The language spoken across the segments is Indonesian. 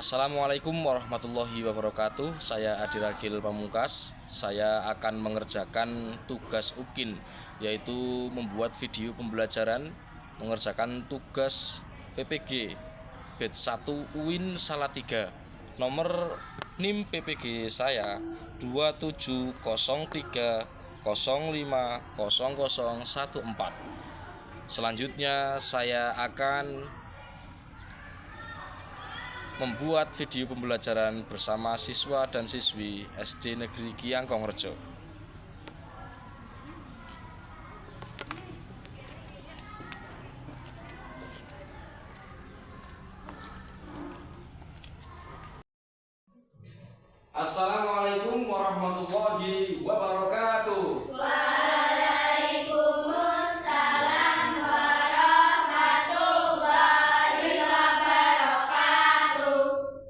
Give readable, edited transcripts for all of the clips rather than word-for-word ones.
Assalamualaikum warahmatullahi wabarakatuh. Saya Adi Ragil Pamungkas. Saya akan mengerjakan tugas UKIN, yaitu membuat video pembelajaran mengerjakan tugas PPG Batch 1 UIN Salatiga. Nomor NIM PPG saya 2703050014. Selanjutnya saya akan membuat video pembelajaran bersama siswa dan siswi SD Negeri Kiangkongrejo. Assalamualaikum warahmatullahi wabarakatuh.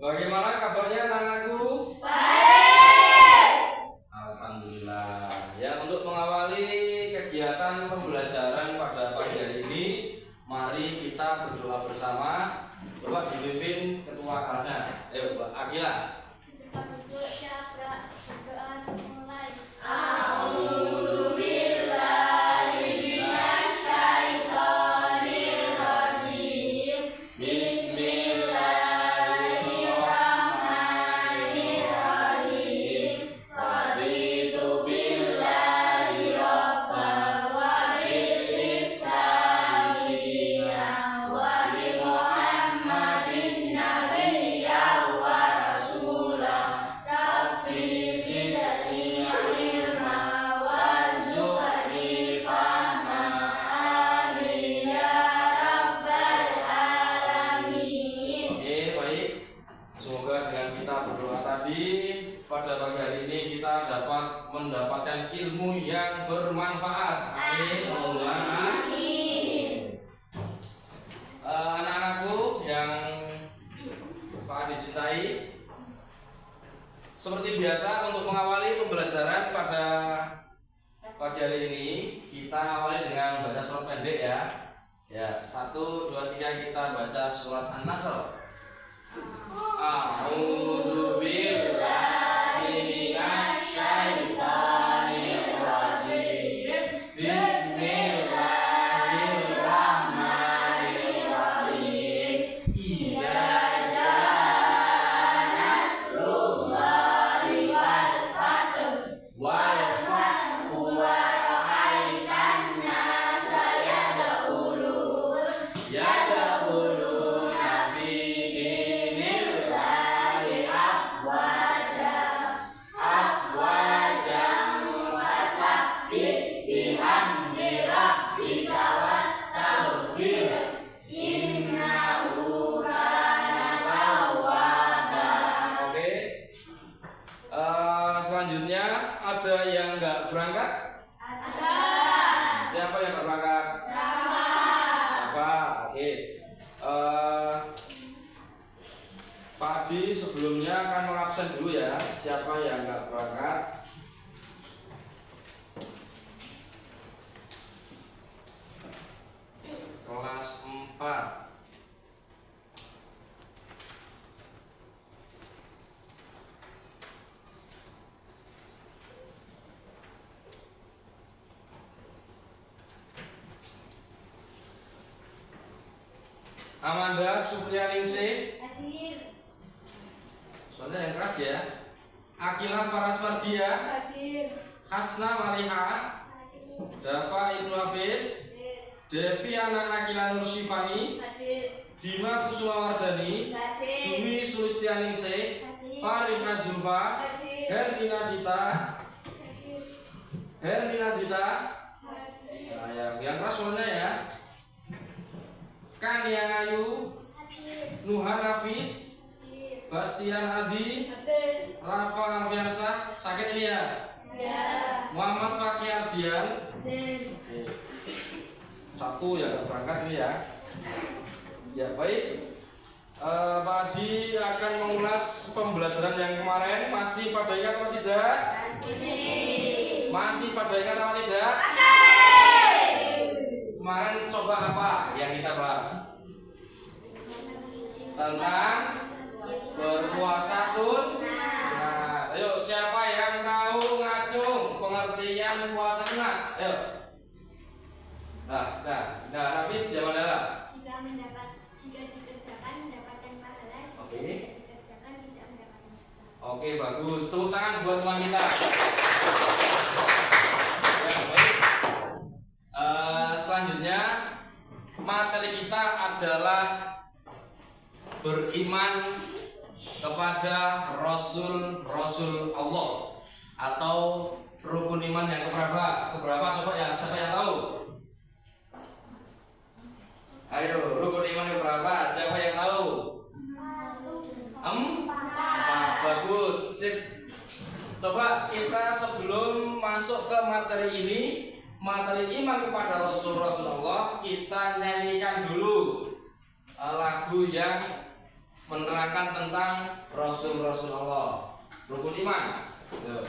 Bagaimana kabarnya anak-anakku? Baik. Alhamdulillah. Ya, untuk mengawali kegiatan pembelajaran pada pagi hari ini, mari kita berdoa bersama. Coba dipimpin ketua kelasnya. Ayo, Mbak Akila. Pada pagi hari ini kita dapat mendapatkan ilmu yang bermanfaat. Amin. Anak-anakku yang Pak Haji cintai, seperti biasa untuk mengawali pembelajaran pada pagi hari ini, kita awali dengan baca surat pendek ya. Ya, 1, 2, 3 kita baca surat An-Nasr. A'udzu billahi minasyaitonir rajim. Bismillahirrahmanirrahim. Idza jaa nasrullahi wal fathu wa ra'aitan nasa yadkhuluna fi dinillahi afwajan wasabbih bihamdi rabbika wastaghfir innahu kana tawwaba. Oke. Selanjutnya ada yang nggak berangkat? Ada. Siapa yang nggak berangkat? Oke. Pak Adi sebelumnya akan mengabsen dulu ya. Siapa yang nggak berangkat? Kelas 4. Amanda Supriyaningsih. Hadir. Suara yang keras ya. Akila Faraswardia. Hadir. Hasna Mariha. Hadir. Dafa Ibnu Hafiz. Hadir. Deviana Akila Nursifani. Hadir. Dima Kusumawardani. Hadir. Dumi Sulistianingsih. Hadir. Farifah Zulfa. Hadir. Herlina Dita. Hadir. Herlina Dita. Hadir. Nah, yang keras suaranya ya. Kania Ayu, Nuhan Hafiz, Bastian Adi, Rafa Alfiansa. Sakit ini ya? Ya. Muhammad Fakih Ardian. Satu ya berangkat ini ya. Ya baik. Pak Adi akan mengulas pembelajaran yang kemarin. Masih pada ingat atau tidak? Masih pada ingat atau tidak? Kemarin coba apa yang kita bahas? Tentang berpuasa sunat. Ayo, siapa yang tahu ngacung pengertian puasa sunat? Ayo. Nah, Hafiz zaman dulu. Jika dikerjakan mendapatkan pahala, jika Oke. tidak dikerjakan tidak mendapatkan dosa. Oke, bagus. Tepuk tangan buat teman kita. Ya, baik. Selanjutnya materi kita adalah beriman kepada Rasul Allah atau rukun iman yang keberapa? Coba ya, siapa yang tahu? Ayo, rukun iman yang keberapa? Siapa yang tahu? Bagus. Sip. Coba kita sebelum masuk ke materi ini, materi iman kepada Rasulullah, kita nyanyikan dulu lagu yang menerangkan tentang Rasulullah, rukun iman. Tuh.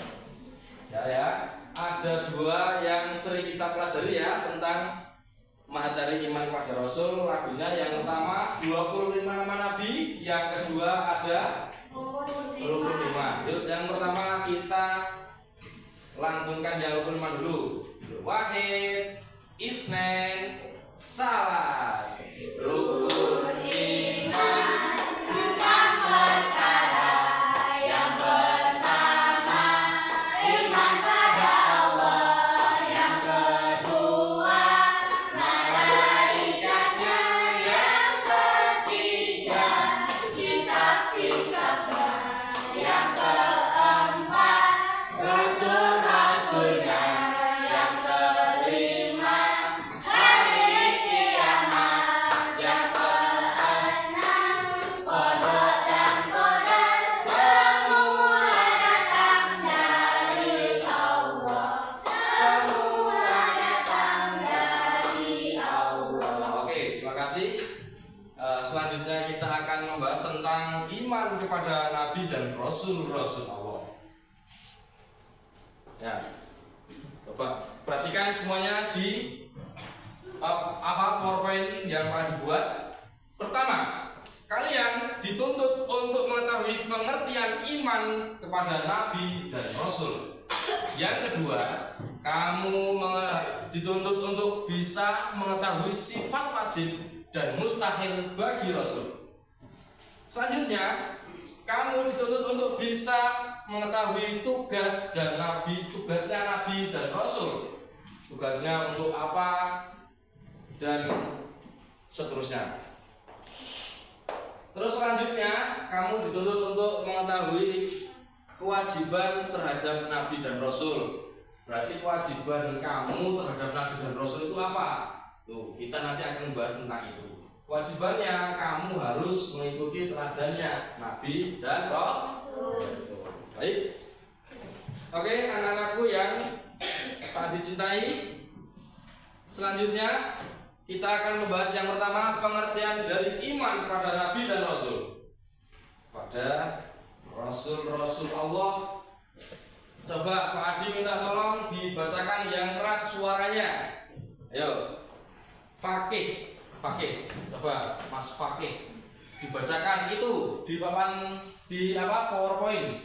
Ya, ada dua yang sering kita pelajari ya tentang materi iman kepada Rasul. Lagunya yang pertama 25 nama Nabi, yang kedua ada rukun iman. Yuk, yang pertama kita lantunkan yang rukun iman dulu. Wahid, Isnen, Salas. Rukun iman. Selanjutnya kita akan membahas tentang iman kepada Nabi dan Rasul Allah. Ya, coba perhatikan semuanya di PowerPoint yang telah dibuat. Pertama, kalian dituntut untuk mengetahui pengertian iman kepada Nabi dan Rasul. Yang kedua, kamu dituntut untuk bisa mengetahui sifat wajib dan mustahil bagi Rasul. Selanjutnya, kamu dituntut untuk bisa mengetahui tugasnya Nabi dan Rasul. Tugasnya untuk apa dan seterusnya. Terus selanjutnya, kamu dituntut untuk mengetahui kewajiban terhadap Nabi dan Rasul. Berarti kewajiban kamu terhadap Nabi dan Rasul itu apa? Tuh, kita nanti akan membahas tentang itu. Kewajibannya kamu harus mengikuti teladannya Nabi dan Rasul. Baik. Oke, anak-anakku yang tak dicintai. Selanjutnya kita akan membahas yang pertama, pengertian dari iman kepada Nabi dan Rasul. Pada Rasul Allah. Coba Pak Adi minta tolong dibacakan yang keras suaranya. Ayo. Fakih. Coba Mas Fakih dibacakan itu di papan PowerPoint.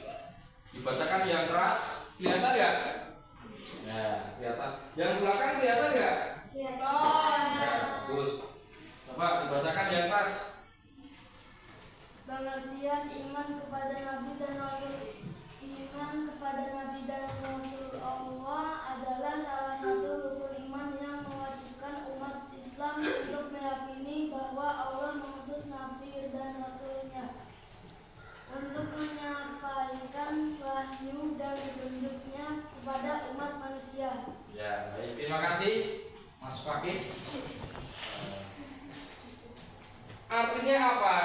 Dibacakan yang keras. Kelihatan enggak? Nah, kelihatan. Yang belakang kelihatan enggak? Kelihatan. Ya, bagus. Coba dibacakan yang keras. Pengertian iman kepada Nabi dan Rasul. Iman kepada Nabi dan Rasul Allah adalah salah satu rukun iman yang mewajibkan umat Islam untuk meyakini bahwa Allah mengutus Nabi dan Rasulnya untuk menyampaikan wahyu dan petunjuknya kepada umat manusia. Ya, baik. Terima kasih Mas Fakih. Artinya apa?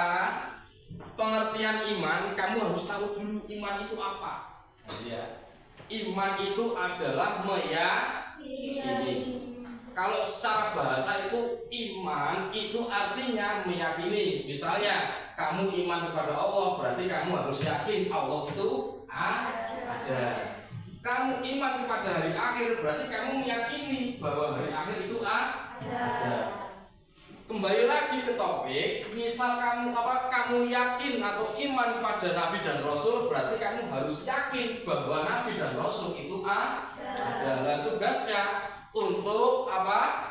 Pengertian iman, kamu harus tahu dulu iman itu apa. Ya. Iman itu adalah meyakini. Kalau secara bahasa itu iman itu artinya meyakini. Misalnya kamu iman kepada Allah, berarti kamu harus yakin Allah itu ada. Kamu iman kepada hari akhir, berarti kamu meyakini bahwa hari akhir itu ada. Kembali lagi ke topik, misal kamu kamu yakin atau iman pada Nabi dan Rasul, berarti kamu harus yakin bahwa Nabi dan Rasul itu ada. Dan tugasnya untuk apa?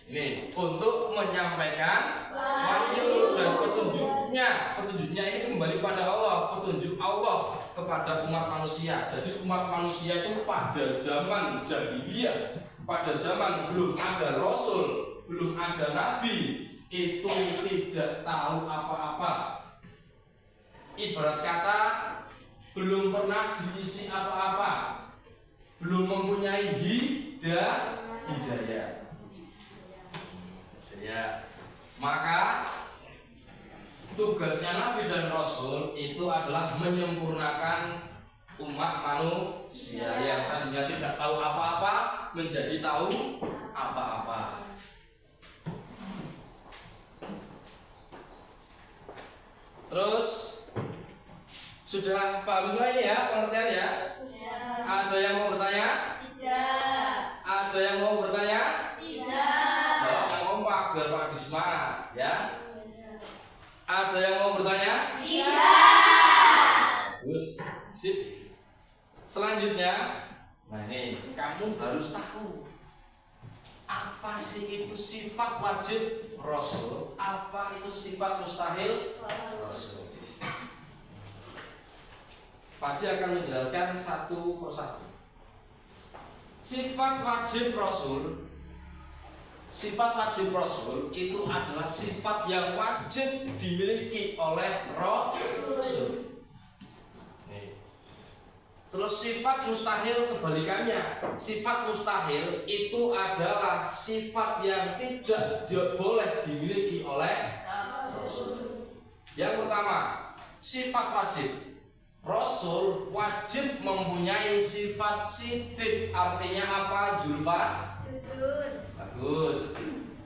Ini untuk menyampaikan wahyu dan petunjuknya. Petunjuknya ini kembali pada Allah, petunjuk Allah kepada umat manusia. Jadi umat manusia itu pada zaman jahiliyah, pada zaman belum ada Rasul, belum ada Nabi, itu tidak tahu apa-apa. Ibarat kata belum pernah diisi apa-apa, belum mempunyai hidayah. Ya, maka tugasnya Nabi dan Rasul itu adalah menyempurnakan umat manusia yang tadinya tidak tahu apa-apa menjadi tahu apa-apa. Terus sudah paham semua ini ya pengertian ya? Ada yang mau bertanya? Tidak. Ada yang mau bertanya? Tidak. Jawab yang kompak biar Pak Disma ya. Ada yang mau bertanya? Tidak. Bagus, sip. Selanjutnya, nah ini kamu harus tahu apa sih itu sifat wajib Rasul, apa itu sifat mustahil Rasul. Pak akan menjelaskan satu persatu. Sifat wajib Rasul, sifat wajib Rasul itu adalah sifat yang wajib dimiliki oleh Rasul. Terus sifat mustahil kebalikannya. Sifat mustahil itu adalah sifat yang tidak boleh dimiliki oleh Rasul. Yang pertama, sifat wajib. Rasul wajib mempunyai sifat sidik. Artinya apa? Zulfa? Jujur. Bagus.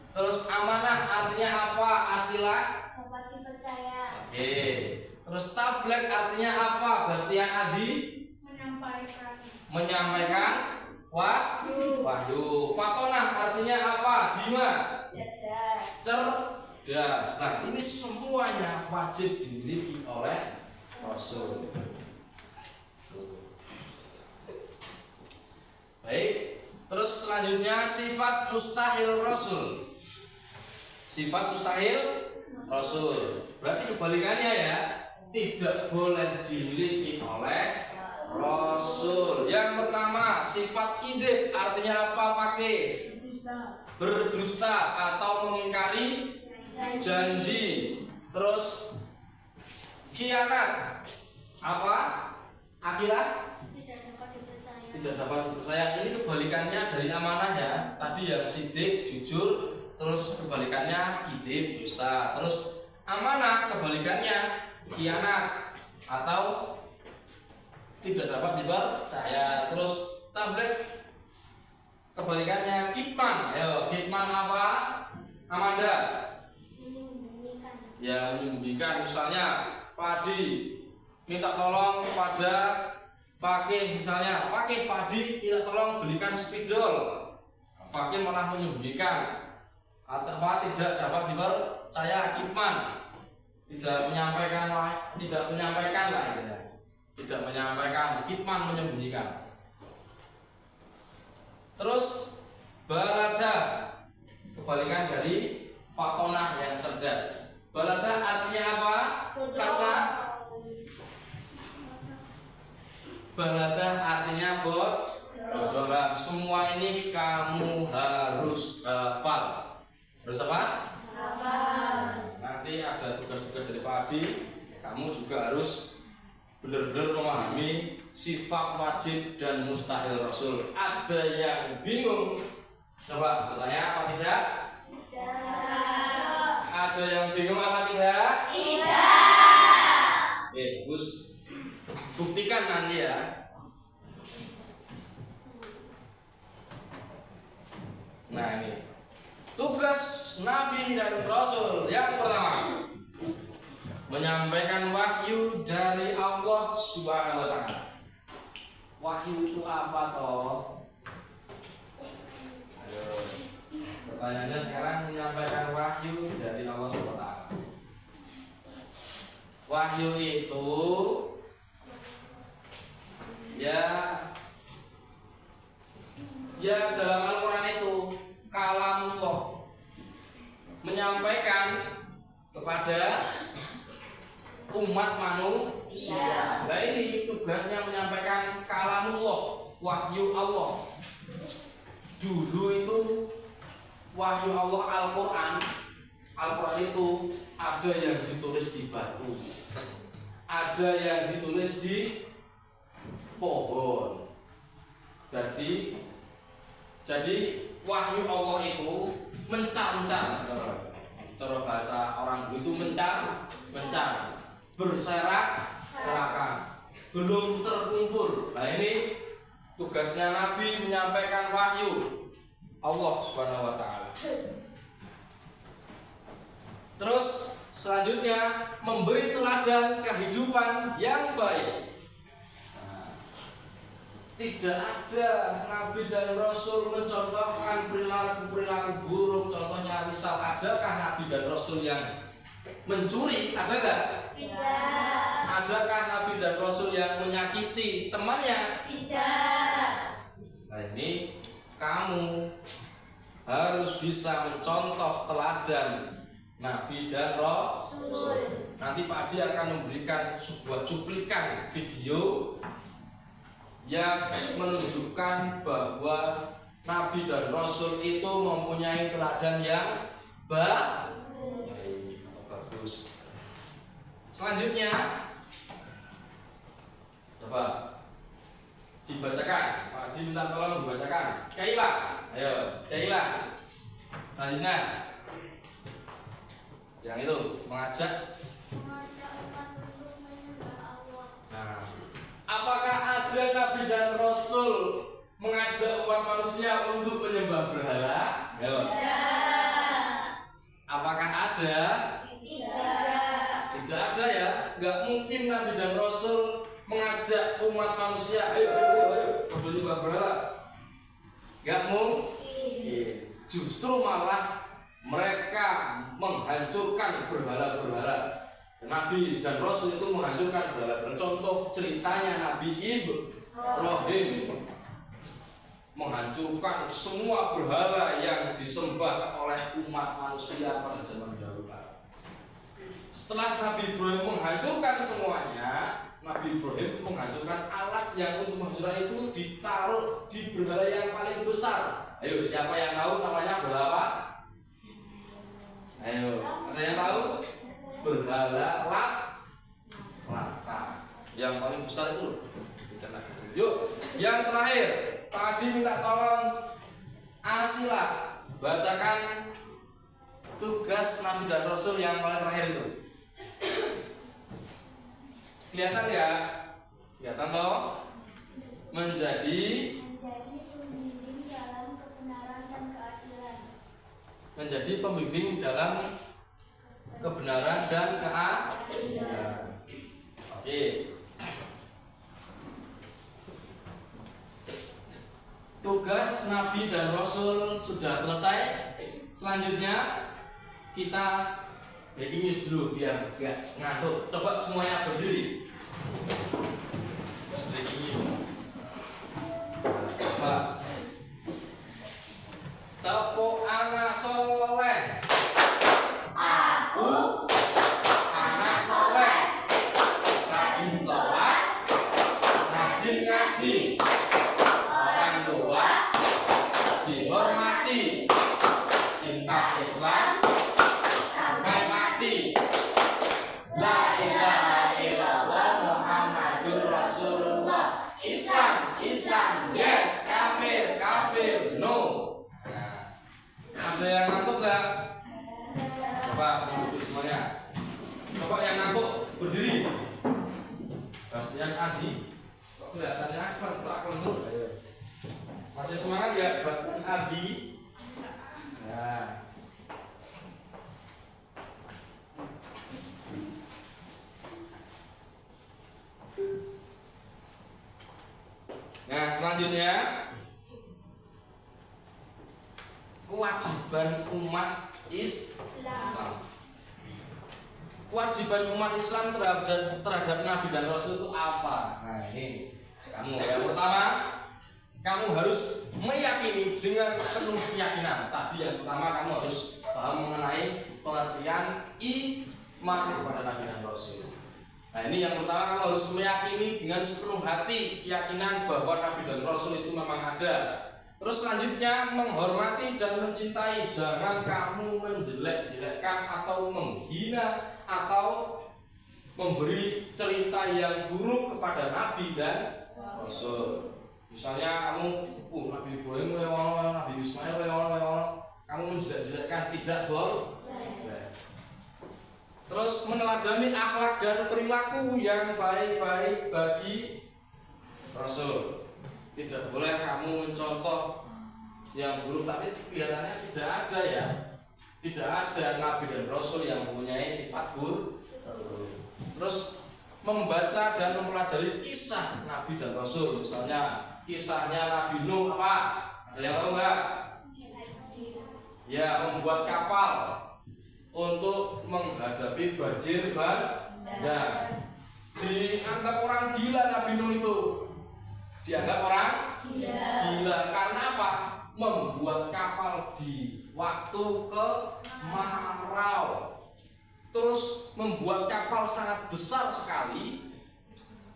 Terus amanah artinya apa? Asilah? Dapat dipercaya. Oke. Terus tablek artinya apa? Bastian Adi? Menyampaikan wahyu. Fatonah artinya apa? Dima? Cerdas. Nah, ini semuanya wajib dimiliki oleh Rasul. Baik. Terus selanjutnya sifat mustahil Rasul. Sifat mustahil Rasul. Berarti kebalikannya ya, tidak boleh dimiliki oleh Rasul. Yang pertama, sifat kidib artinya apa? Pakai berdusta atau mengingkari janji. Terus khianat apa? Akilah tidak dapat dipercaya. Ini kebalikannya dari amanah ya. Tadi yang sidik jujur, terus kebalikannya kidib dusta. Terus amanah kebalikannya khianat atau tidak dapat dipercaya. Terus tablek kebalikannya kitman. Ayo, kitman apa? Amanda. Ya, menyembunyikan. Misalnya Padi minta tolong pada Fakih, misalnya Fakih Padi minta tolong belikan spidol. Fakih malah menyembunyikan atau apa, tidak dapat dipercaya. Kitman tidak menyampaikan lah ya. Tidak menyampaikan, kitman menyembunyikan. Terus balada kebalikan dari fatonah yang cerdas. Balada artinya apa? Kasar. Balada artinya bodoh. Semua ini kamu harus hafal. Harus apa? Hafal. Nanti ada tugas-tugas dari Pak Adi, kamu juga harus benar-benar memahami sifat wajib dan mustahil Rasul. Ada yang bingung? Coba bertanya apa tidak? Tidak. Ada yang bingung apa tidak? Tidak. Bagus. Buktikan nanti ya. Nah ini tugas Nabi dan Rasul. Yang pertama, menyampaikan wahyu dari Allah Subhanahu wa Ta'ala. Wahyu itu apa toh? Ayo. Pertanyaannya sekarang, menyampaikan wahyu dari Allah Subhanahu wa Ta'ala. Ya dalam Al-Quran itu kalamullah, menyampaikan kepada umat manusia. Nah ini tugasnya menyampaikan kalamullah, wahyu Allah. Dulu itu wahyu Allah Al-Quran. Al-Quran itu ada yang ditulis di batu, ada yang ditulis di pohon. Jadi wahyu Allah itu mencar-mencar. Cara bahasa orang dulu itu mencar, berserak-serakan, belum terkumpul. Nah ini tugasnya Nabi menyampaikan wahyu Allah Subhanahu wa Ta'ala. Terus selanjutnya memberi teladan kehidupan yang baik. Tidak ada Nabi dan Rasul mencontohkan perilaku buruk. Contohnya misal, adakah Nabi dan Rasul yang mencuri? Ada nggak? Tidak. Adakah Nabi dan Rasul yang menyakiti temannya? Tidak. Nah ini kamu harus bisa mencontoh teladan Nabi dan Rasul. Nanti Pak Adi akan memberikan sebuah cuplikan video yang menunjukkan bahwa Nabi dan Rasul itu mempunyai teladan yang bagus. Selanjutnya, coba dibacakan. Pak Haji minta tolong dibacakan. Kaila, ayo, Kaila. Selanjutnya, yang itu mengajak Umat untuk menyembah Allah. Nah, apakah ada Nabi dan Rasul mengajak umat manusia untuk menyembah berhala? Ayo. Tidak. Apakah ada? Tidak. Tidak ada ya. Gak mungkin Nabi dan Rasul mengajak umat manusia, ayo, untuk menyembah berhala. Gak mungkin. Justru malah mereka menghancurkan berhala-berhala. Nabi dan Rasul itu menghancurkan berhala. Contoh ceritanya Nabi Ibrahim menghancurkan semua berhala yang disembah oleh umat manusia pada zaman dahulu. Setelah Nabi Ibrahim menghancurkan semuanya, Nabi Ibrahim menghancurkan alat yang untuk menghancurkan itu ditaruh di berhala yang paling besar. Ayo, siapa yang tahu namanya berhala apa? Ayo, ada yang tahu? Berhala Lata yang paling besar itu. Yuk, yang terakhir tadi minta tolong Asila bacakan tugas Nabi dan Rasul yang paling terakhir itu. Kelihatan ya? Kelihatan toh? Menjadi pembimbing dalam kebenaran dan keadilan. Menjadi pembimbing dalam kebenaran dan keadilan. Oke. Tugas Nabi dan Rasul sudah selesai. Selanjutnya kita breaking news dulu biar gak ngantuk. Coba semuanya berdiri. Breaking news. Coba. Tepuk anak soleh. Aku Anak soleh. Rajin sholat. Rajin ngaji. Orang tua dihormati. Cinta Islam sampai mati. La ilaha illallah Muhammadur Rasulullah. Islam, Islam, yes. Kafir, kafir, no. Nah, ada yang ngantuk nggak? Coba duduk semuanya. Coba yang ngantuk berdiri. Bastian Adi. Kok kelihatannya akal dulu? Masih semangat ya, Bastian Adi? Nah. Nah, selanjutnya kewajiban umat Islam. Kewajiban umat Islam terhadap Nabi dan Rasul itu apa? Nah, ini kamu yang pertama, kamu harus meyakini dengan penuh keyakinan. Tadi yang pertama kamu harus paham mengenai pengertian iman kepada Nabi dan Rasul. Nah ini yang pertama, kamu harus meyakini dengan sepenuh hati keyakinan bahwa Nabi dan Rasul itu memang ada. Terus selanjutnya menghormati dan mencintai. Jangan kamu menjelek-jelekkan atau menghina atau memberi cerita yang buruk kepada Nabi dan Rasul. Misalnya kamu, Nabi Ibrahim Nabi Ismail kamu menjelek-jelekkan, tidak boleh. Terus meneladani akhlak dan perilaku yang baik-baik bagi Rasul. Tidak boleh kamu mencontoh yang buruk, tapi kelihatannya tidak ada ya. Tidak ada Nabi dan Rasul yang mempunyai sifat buruk. Terus membaca dan mempelajari kisah Nabi dan Rasul. Misalnya kisahnya Nabi Nuh apa? Ada yang tahu nggak? Ya, membuat kapal untuk menghadapi banjir bandang. Dianggap orang gila Nabi Nuh itu. Dianggap orang gila karena apa? Membuat kapal di waktu kemarau. Terus membuat kapal sangat besar sekali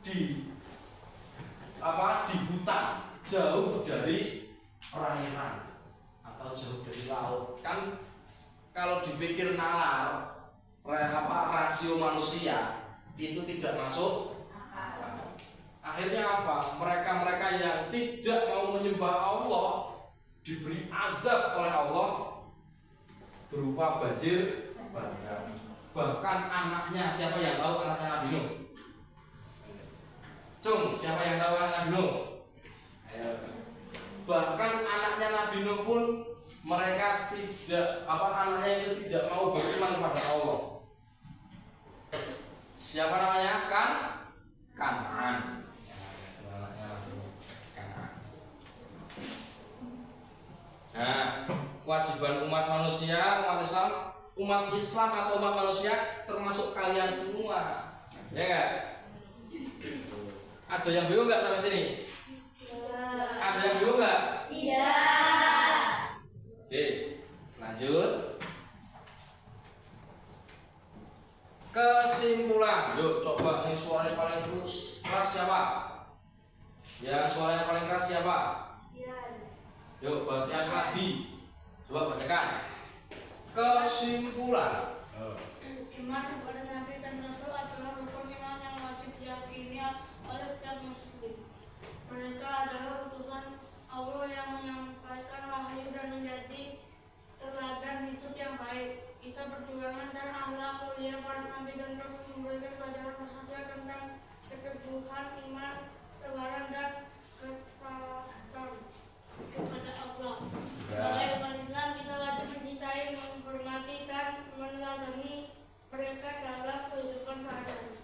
di hutan, jauh dari perairan atau jauh dari laut. Kan kalau dipikir nalar, rasio manusia itu tidak masuk. Akhirnya apa? Mereka-mereka yang tidak mau menyembah Allah diberi azab oleh Allah berupa banjir bandang. Bahkan anaknya, siapa yang tahu anaknya Nabi Nuh? Siapa yang tahu anaknya Nabi Nuh? Bahkan anaknya Nabi Nuh pun mereka anaknya itu tidak mau beriman kepada Allah. Siapa namanya? Kan'an. Nah, kewajiban umat Islam atau umat manusia termasuk kalian semua, ya enggak? Ada yang bingung nggak sampai sini? Ada yang bingung nggak? Tidak. Oke, lanjut. Kesimpulan. Yuk coba yang suaranya paling keras siapa? Yang suaranya paling keras siapa? Yuk, Bastian lagi. Coba bacakan. Kesimpulan. Iman kepada Nabi dan Rasul adalah rukun iman yang wajib diyakini oleh setiap muslim. Mereka adalah utusan Allah yang menyampaikan wahyu dan menjadi teladan hidup yang baik. Kisah perjuangan dan akhlak mulia para Nabi dan Rasul memberikan pelajaran bahagia tentang keteguhan iman, kesabaran dan ketaatan kepada Allah. Sebagai umat Islam, kita wajib mencintai, menghormati dan meneladani mereka dalam kehidupan sehari-hari.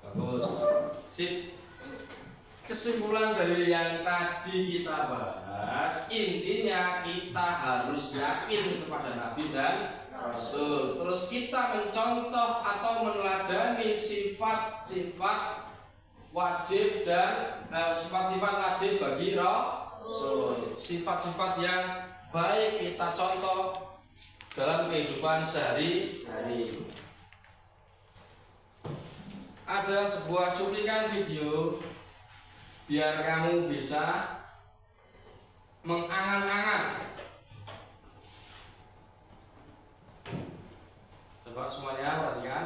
Bagus. Sip. Kesimpulan dari yang tadi kita bahas, intinya kita harus yakin kepada Nabi dan Rasul. Terus kita mencontoh atau meneladani sifat-sifat wajib dan sifat-sifat wajib bagi Rasul. Sifat-sifat yang baik kita contoh dalam kehidupan sehari-hari. Ada sebuah cuplikan video biar kamu bisa mengangan-angan. Coba semuanya perhatikan.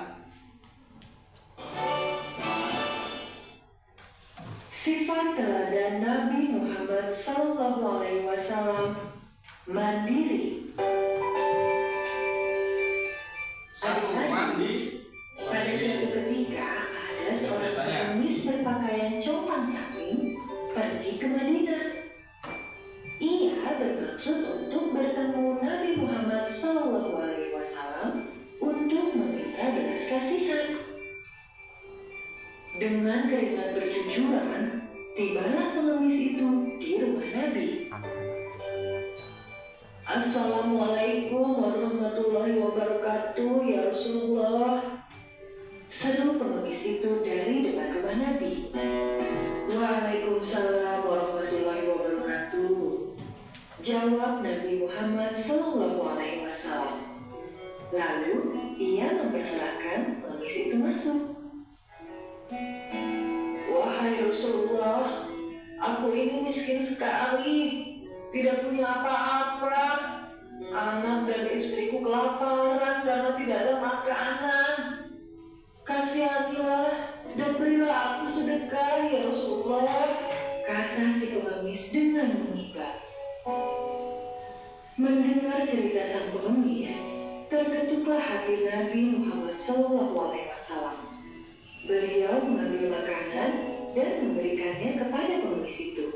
Sifat teladan Nabi Muhammad SAW mandiri. Satu, mandi. Pada suatu ketika ada seorang pengemis berpakaian copan kambing pergi ke Madinah. Ia bermaksud untuk bertemu Nabi Muhammad SAW untuk meminta belas kasihan. Dengan keringat bercucuran, tibalah pengemis itu di rumah Nabi. Assalamualaikum warahmatullahi wabarakatuh, ya Rasulullah. Seru pengemis itu dari depan rumah Nabi. Waalaikumsalam warahmatullahi wabarakatuh. Jawab Nabi Muhammad SAW. Lalu ia mempersilahkan pengemis itu masuk. Wahai Rasulullah, aku ini miskin sekali, tidak punya apa-apa. Anak dan istriku kelaparan karena tidak ada makanan. Kasihanilah dan berilah aku sedekah ya Rasulullah, kata si pengemis dengan mengibah. Mendengar cerita sang pengemis, terketuklah hati Nabi Muhammad SAW. Beliau mengambil makanan dan memberikannya kepada pengemis itu.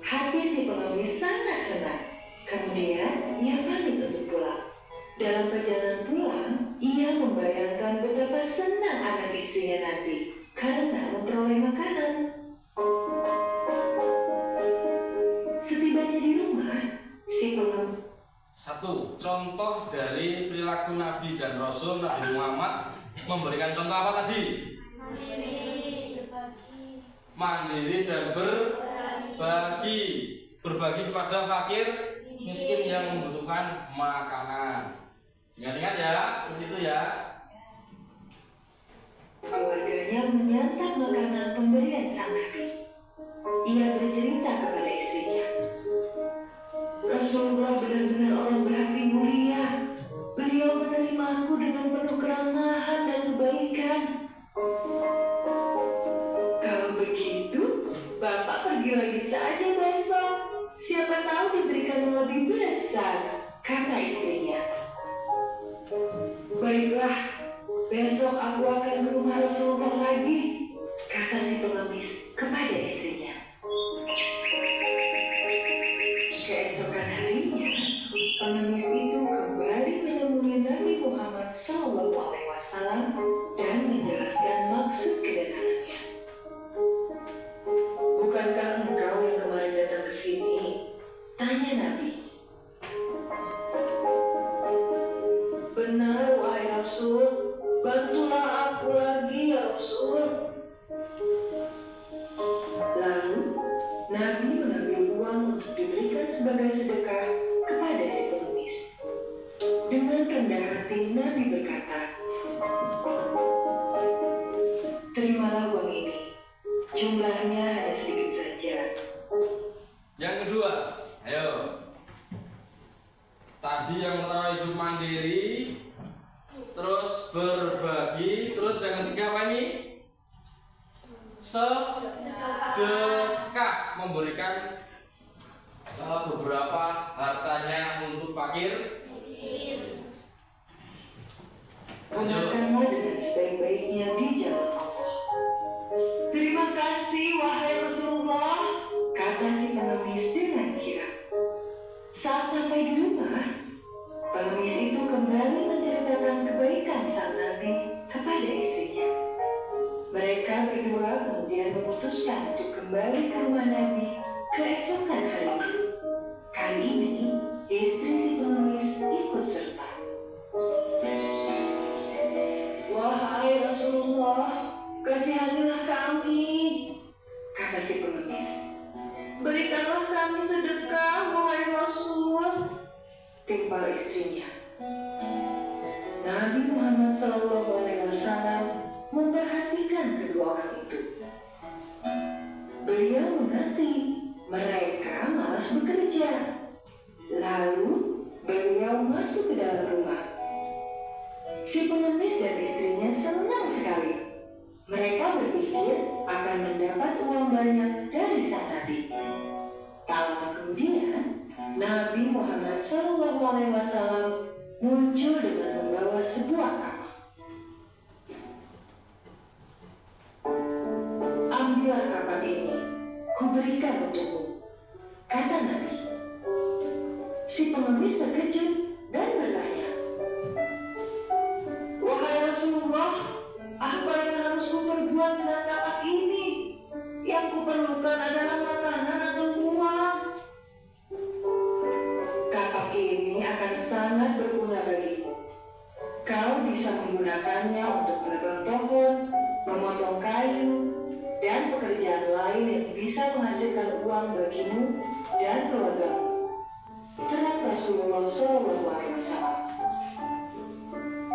Hati si pengemis sangat senang. Kemudian ia pamit untuk pulang. Dalam perjalanan pulang, ia membayangkan betapa senang anak istrinya nanti karena memperoleh makanan. Setibanya di rumah, si pengemis Satu, contoh dari perilaku Nabi dan Rasul Nabi Muhammad memberikan contoh apa tadi? Mandiri dan berbagi. Berbagi kepada fakir, miskin yang membutuhkan makanan. Ingat-ingat ya, seperti itu ya. keluarganya menyantap makanan pemberian sang Nabi. Ia bercerita kepada istrinya, Rasulullah benar-benar orang berhati mulia. Beliau menerimaku dengan penuh keramahan dan kebaikan. Kalau begitu, Bapak pergi lagi saja besok. Siapa tahu diberikan yang lebih besar, kata istrinya. Baiklah, besok aku akan ke rumah Rasulullah lagi, kata si pengemis kepada istrinya. Keesokan harinya, pengemis itu kembali menemui Nabi Muhammad SAW dan menjelaskan maksud kedatangannya. Bukankah engkau yang kemarin datang ke sini? Tanya Nabi. Benar, wahai Rasul. Bantulah aku lagi ya Rasul. Lalu Nabi mengambil uang untuk diberikan sebagai sedekah kepada si pengemis. Dengan rendah hati Nabi berkata, terimalah uang ini. Jumlahnya hanya sedikit saja. Yang kedua, ayo. Tadi yang pertama hidup mandiri, terus berbagi, terus yang ketiga apa ini? Sedekah, memberikan beberapa hartanya untuk fakir. Gunakanlah dengan sebaik-baiknya di jalan Allah. Terima kasih wahai Rasulullah, kata si pengemis dengan kirap. Saat sampai di rumah, pengemis itu kembali menceritakan kebaikan sang Nabi kepada istrinya. Mereka berdua kemudian memutuskan untuk kembali ke rumah Nabi keesokan harinya. Kali ini, istri si pengemis ikut serta. Wahai Rasulullah, kasihanilah kami, kata si pengemis. Berikanlah kami sedekah, wahai Rasul, timpal istrinya. Nabi Muhammad SAW memperhatikan kedua orang itu. Beliau mengerti mereka malas bekerja. Lalu beliau masuk ke dalam rumah. Si pengemis dan istrinya senang sekali. Mereka berpikir akan mendapat uang banyak dari sang Nabi. Tak lama kemudian, Nabi Muhammad SAW muncul dengan membawa sebuah kamar. Ambillah kapak ini, kuberikan untukmu, kata Nabi. Si pengemis terkejut dan bertanya, wahai Rasulullah, apa yang harus kuperbuat dengan kapak ini? Yang kuperlukan adalah makanan atau uang. Kapak ini akan sangat berguna bagimu. Kau bisa menggunakannya untuk menebang pohon, memotong kayu, dan pekerjaan lain yang bisa menghasilkan uang bagimu dan keluargamu. Rasulullah SAW.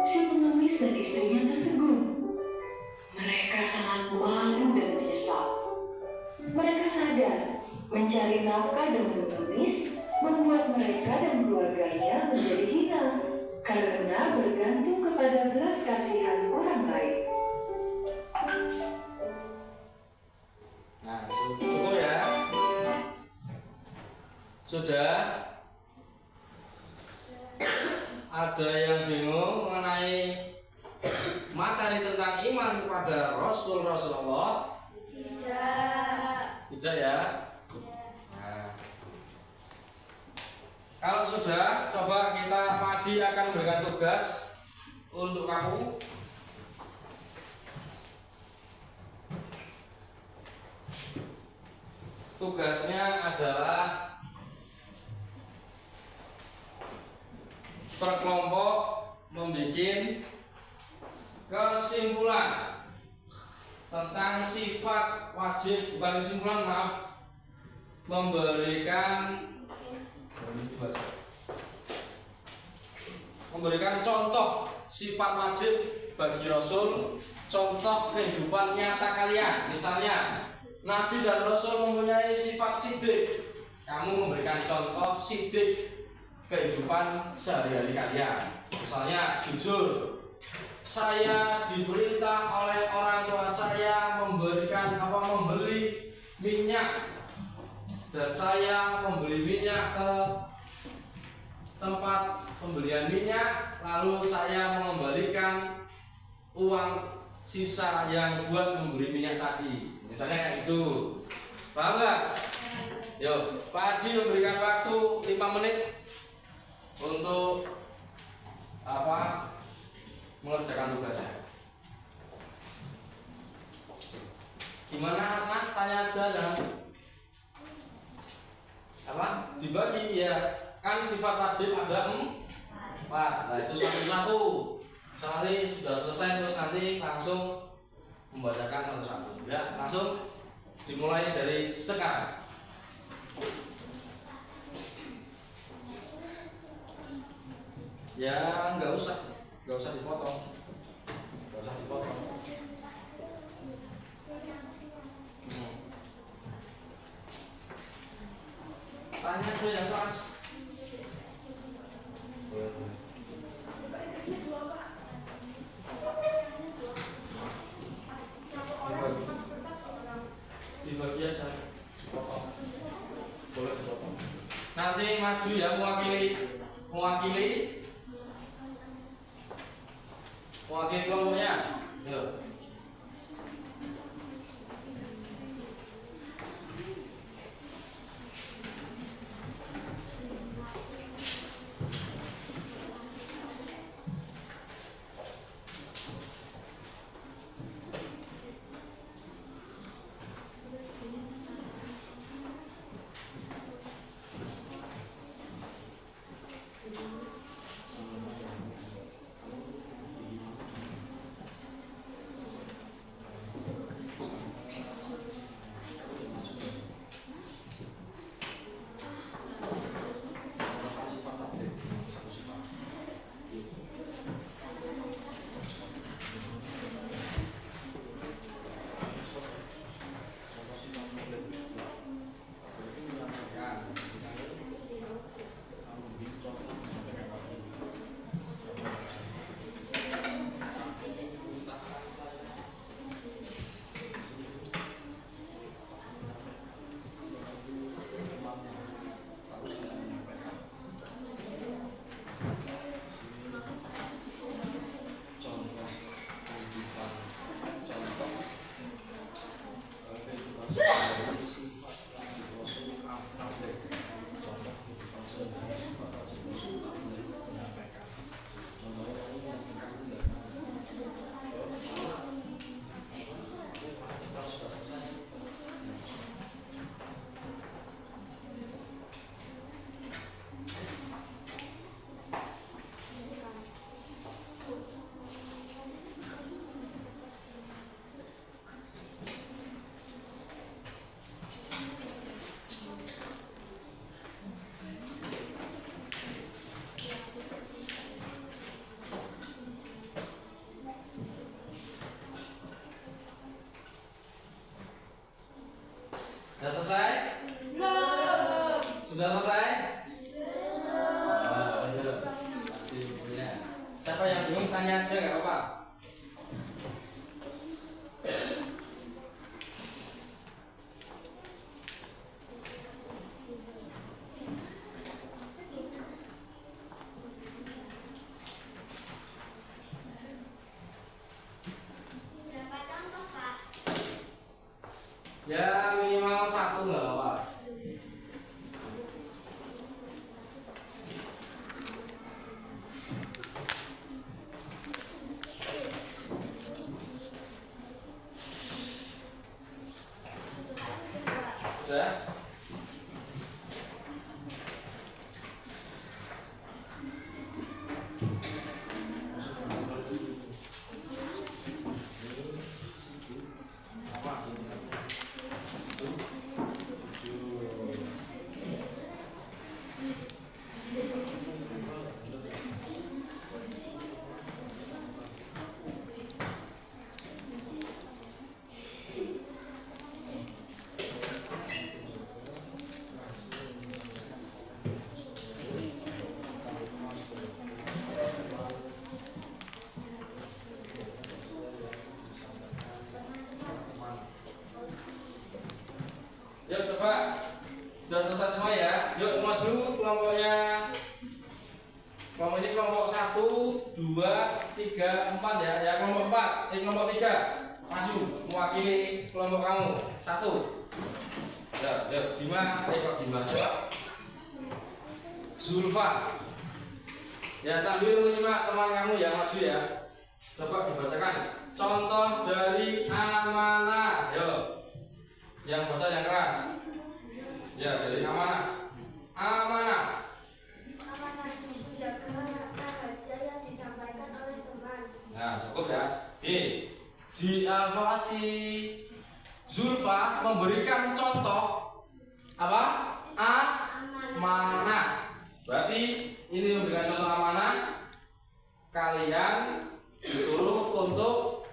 Si pengemis dan istrinya tertegun. Mereka sangat malu dan menyesal. Mereka sadar mencari nafkah dan mengemis membuat mereka dan keluarganya menjadi hina karena bergantung kepada belas kasihan orang lain. Nah, cukup ya. Sudah. Ada yang bingung mengenai materi tentang iman kepada Rasulullah? Tidak. Tidak ya. Nah, kalau sudah, coba Padi akan memberikan tugas untuk kamu. Tugasnya adalah per kelompok membuat kesimpulan tentang sifat wajib, bukan kesimpulan, maaf, memberikan contoh sifat wajib bagi Rasul, contoh kehidupan nyata kalian. Misalnya Nabi dan Rasul mempunyai sifat sidik, kamu memberikan contoh sidik kehidupan sehari-hari kalian. Misalnya jujur, saya diperintah oleh orang tua saya membeli minyak, dan saya membeli minyak ke tempat pembelian minyak, lalu saya mengembalikan uang sisa yang buat membeli minyak tadi. Misalnya kayak gitu. Paham nggak? Yuk, Pak Adi memberikan waktu 5 menit untuk mengerjakan tugasnya. Gimana Hasnat? Tanya aja, jangan dibagi ya. Kan sifat wajib ada 4. Nah itu satu-satu. Nanti sudah selesai terus nanti langsung membacakan satu-satu. Ya, langsung dimulai dari sekarang. Ya nggak usah dipotong, Tanya aja yang keras. Dibagi aja, dipotong. Boleh dipotong. Nanti maju ya mewakili kelompoknya. Yuk. Sudah selesai? Ayo. Siapa yang bingung tanya aja nggak apa-apa. Berapa contoh, Pak? Ya minimal 1 nggak apa-apa. Sudah? Yuk coba, sudah selesai semua ya. Yuk maju kelompoknya. Kelompok ini kelompok 1, 2, 3, 4 ya. Ya kelompok 4, kelompok 3 maju mewakili kelompok kamu. 1. Ya, yuk Dima, kok Dima coba. Zulfa. Ya sambil menyimak teman kamu yang maju ya. Coba dibacakan contoh dari amanah. Yuk. Yang baca yang keras. Ya, dari amanah. Amanah. Amanah menjaga rahasia yang disampaikan oleh teman. Nah, cukup ya. Di evaluasi Zulfa memberikan contoh apa? Amanah. Berarti ini memberikan contoh amanah. Kalian disuruh untuk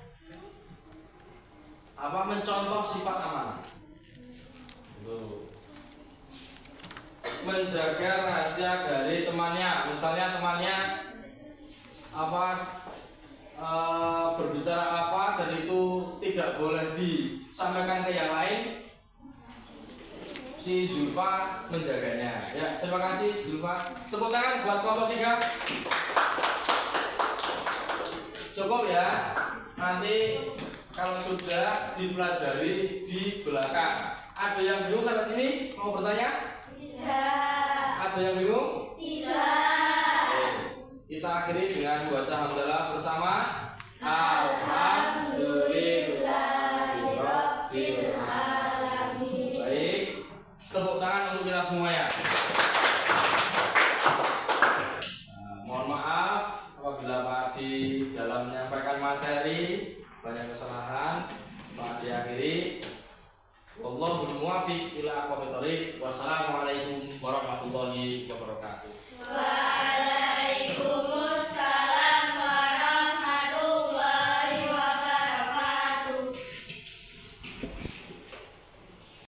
apa? Mencontoh sifat amanah. Menjaga rahasia dari temannya, misalnya temannya apa berbicara apa dan itu tidak boleh disampaikan ke yang lain, si Zulfa menjaganya. Ya, terima kasih Zulfa. Tepuk tangan buat kelompok 3. Cukup ya. Nanti kalau sudah dipelajari di belakang. Ada yang bingung sampai sini? Mau bertanya? Tidak. Ada yang bingung? Tidak. Kita akhiri dengan baca hamdalah bersama. Alhamdulillahirabbil alamin. Baik, tepuk tangan untuk kita semuanya.